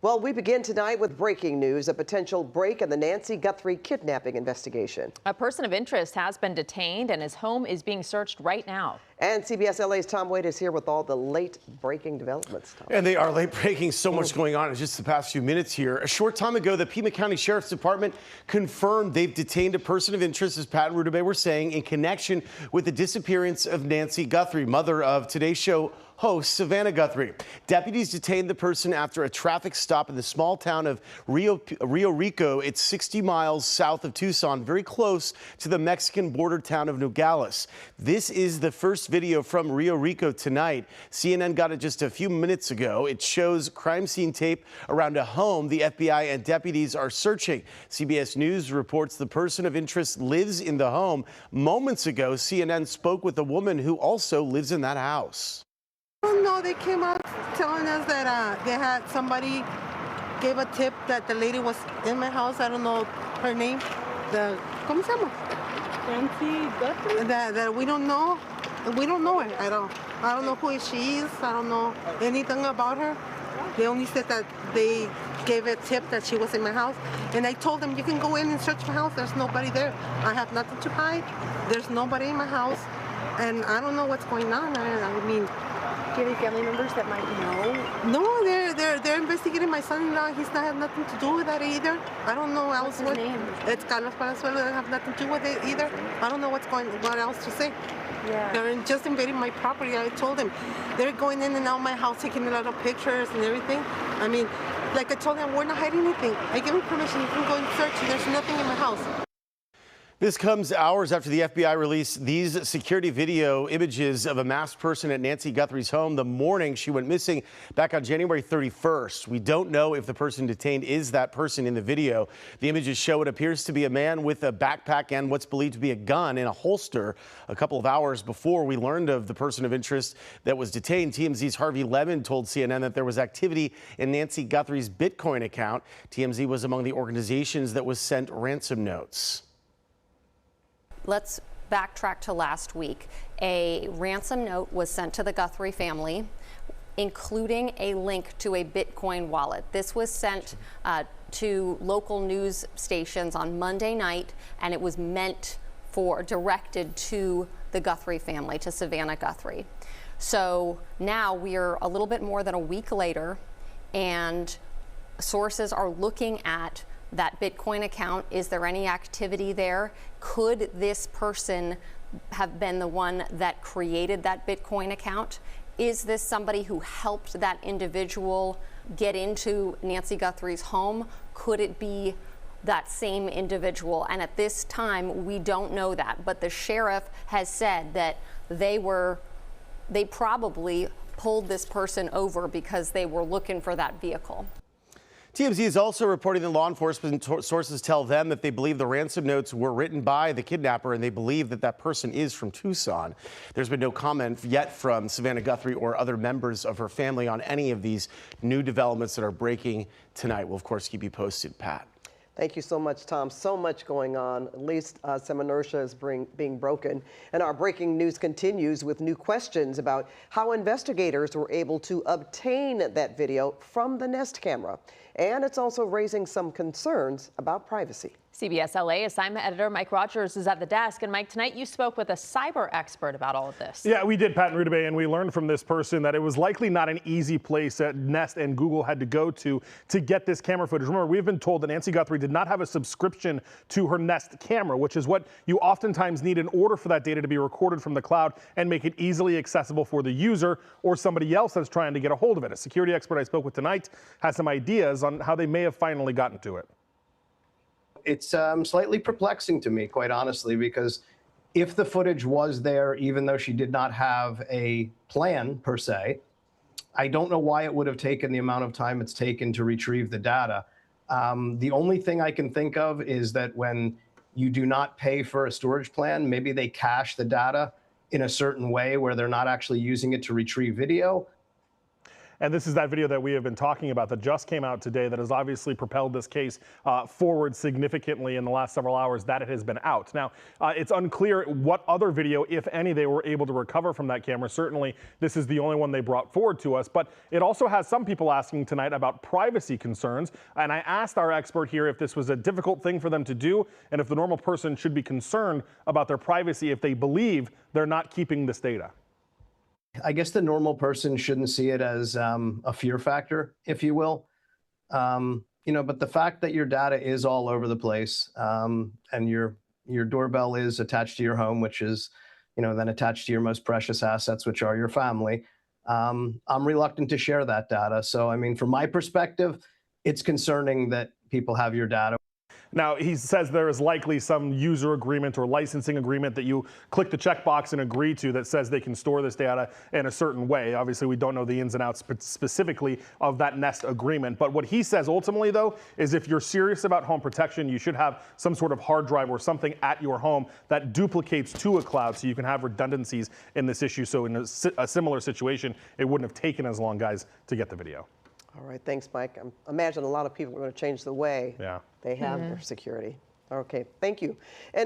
Well, we begin tonight with breaking news, a potential break in the Nancy Guthrie kidnapping investigation. A person of interest has been detained and his home is being searched right now. And CBS LA's Tom Wade is here with all the late breaking developments. Tom. And they are late breaking, so much going on in just the past few minutes here. A short time ago, the Pima County Sheriff's Department confirmed they've detained a person of interest, as Pat and Rudabeh were saying, in connection with the disappearance of Nancy Guthrie, mother of Today's Show host Savannah Guthrie. Deputies detained the person after a traffic stop in the small town of Rio Rico. It's 60 miles south of Tucson, very close to the Mexican border town of Nogales. This is the first video from Rio Rico tonight. CNN got it just a few minutes ago. It shows crime scene tape around a home the FBI and deputies are searching. CBS News reports the person of interest lives in the home. Moments ago, CNN spoke with a woman who also lives in that house. No, they came out telling us that they had somebody gave a tip that the lady was in my house. I don't know her name. ¿Cómo se llama? Nancy Guthrie? That we don't know. We don't know her at all. I don't know who she is. I don't know anything about her. They only said that they gave a tip that she was in my house. And I told them, you can go in and search my house. There's nobody there. I have nothing to hide. There's nobody in my house. And I don't know what's going on. I mean, do you have any family members that might know? No, they're investigating my son-in-law. He's not have nothing to do with that either. I don't know else. What's his name? It's Carlos Palazuelo. They have nothing to do with it either. I don't know what else to say. Yeah. They're just invading my property. I told them they're going in and out of my house, taking a lot of pictures and everything. I mean, like I told them, we're not hiding anything. I give them permission. You can go and search. There's nothing in my house. This comes hours after the FBI released these security video images of a masked person at Nancy Guthrie's home the morning she went missing back on January 31st. We don't know if the person detained is that person in the video. The images show what appears to be a man with a backpack and what's believed to be a gun in a holster. A couple of hours before we learned of the person of interest that was detained, TMZ's Harvey Levin told CNN that there was activity in Nancy Guthrie's Bitcoin account. TMZ was among the organizations that was sent ransom notes. Let's backtrack to last week. A ransom note was sent to the Guthrie family, including a link to a Bitcoin wallet. This was sent to local news stations on Monday night, and it was directed to the Guthrie family, to Savannah Guthrie. So now we're a little bit more than a week later, and sources are looking at that Bitcoin account. Is there any activity there? Could this person have been the one that created that Bitcoin account? Is this somebody who helped that individual get into Nancy Guthrie's home? Could it be that same individual? And at this time, we don't know that. But the sheriff has said that they probably pulled this person over because they were looking for that vehicle. TMZ is also reporting that law enforcement sources tell them that they believe the ransom notes were written by the kidnapper, and they believe that that person is from Tucson. There's been no comment yet from Savannah Guthrie or other members of her family on any of these new developments that are breaking tonight. We'll, of course, keep you posted, Pat. Thank you so much, Tom. So much going on. At least some inertia is being broken. And our breaking news continues with new questions about how investigators were able to obtain that video from the Nest camera. And it's also raising some concerns about privacy. CBS LA assignment editor Mike Rogers is at the desk. And Mike, tonight you spoke with a cyber expert about all of this. Yeah, we did, Pat and Rudabeh, and we learned from this person that it was likely not an easy place that Nest and Google had to go to get this camera footage. Remember, we've been told that Nancy Guthrie did not have a subscription to her Nest camera, which is what you oftentimes need in order for that data to be recorded from the cloud and make it easily accessible for the user or somebody else that's trying to get a hold of it. A security expert I spoke with tonight has some ideas on how they may have finally gotten to it. It's slightly perplexing to me, quite honestly, because if the footage was there, even though she did not have a plan per se, I don't know why it would have taken the amount of time it's taken to retrieve the data. The only thing I can think of is that when you do not pay for a storage plan, maybe they cache the data in a certain way where they're not actually using it to retrieve video. And this is that video that we have been talking about that just came out today that has obviously propelled this case forward significantly in the last several hours that it has been out. Now, it's unclear what other video, if any, they were able to recover from that camera. Certainly, this is the only one they brought forward to us, but it also has some people asking tonight about privacy concerns. And I asked our expert here if this was a difficult thing for them to do and if the normal person should be concerned about their privacy if they believe they're not keeping this data. I guess the normal person shouldn't see it as a fear factor, if you will. But the fact that your data is all over the place and your doorbell is attached to your home, which is, then attached to your most precious assets, which are your family. I'm reluctant to share that data. So, I mean, from my perspective, it's concerning that people have your data. Now, he says there is likely some user agreement or licensing agreement that you click the checkbox and agree to that says they can store this data in a certain way. Obviously, we don't know the ins and outs specifically of that Nest agreement. But what he says ultimately, though, is if you're serious about home protection, you should have some sort of hard drive or something at your home that duplicates to a cloud so you can have redundancies in this issue. So in a similar situation, it wouldn't have taken as long, guys, to get the video. All right, thanks, Mike. I imagine a lot of people are going to change the way Yeah. they have their security. Okay, thank you. And